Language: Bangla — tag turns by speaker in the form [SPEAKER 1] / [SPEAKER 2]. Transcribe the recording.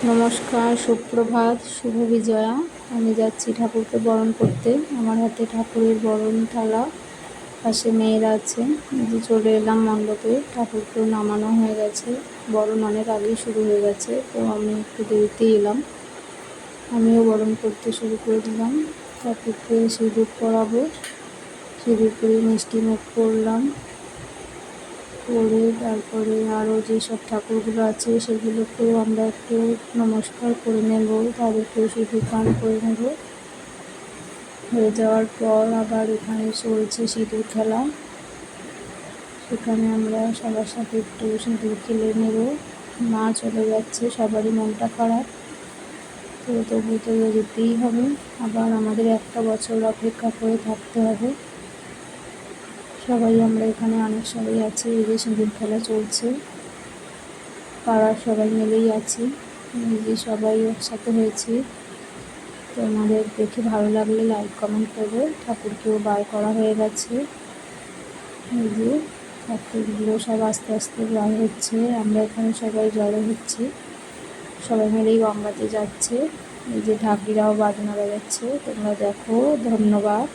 [SPEAKER 1] নমস্কার, সুপ্রভাত, শুভ বিজয়া। আমি যাচ্ছি ঠাকুরকে বরণ করতে। আমার হাতে ঠাকুরের বরণ থালা, পাশে মেয়েরা আছে। এই যে চলে এলাম মণ্ডপে। ঠাকুরকেও নামানো হয়ে গেছে, বরণ অনেক আগেই শুরু হয়ে গেছে, তো আমি একটু দেরিতেই এলাম। আমিও বরণ করতে শুরু করে দিলাম। ঠাকুরকে সিঁদুর পরাবো, সিঁদুর পরে মিষ্টি মুখ করলাম, করে তারপরে আরও যেসব ঠাকুরগুলো আছে সেগুলোকেও আমরা একটু নমস্কার করে নেব, তাদেরকেও সিঁদুর দান করে নেব। হয়ে যাওয়ার পর আবার এখানে চলছে সিঁদুর খেলা, সেখানে আমরা সবার সাথে একটু সিঁদুর খেলে নেব। মা চলে যাচ্ছে, সবারই মনটা খারাপ, তো তবু তো যেতেই হবে। আবার আমাদের একটা বছর অপেক্ষা করে থাকতে হবে। সবাই আমরা এখানে অনেক সবাই আছি। এই যে সিঁদুর খেলা চলছে, পাড়ার সবাই মিলেই আছি। এই যে সবাই একসাথে হয়েছি। তো আমাদের দেখে ভালো লাগলে লাইক কমেন্ট করবে। ঠাকুরকেও বার করা হয়ে গেছে। এই যে ঠাকুরগুলো সব আস্তে আস্তে বার হচ্ছে, আমরা এখানে সবাই জড়ো হচ্ছি, সবাই মিলেই গঙ্গাতে যাচ্ছে। এই যে ঢাকিরাও বাজনা বাজাচ্ছে, তোমরা দেখো। ধন্যবাদ।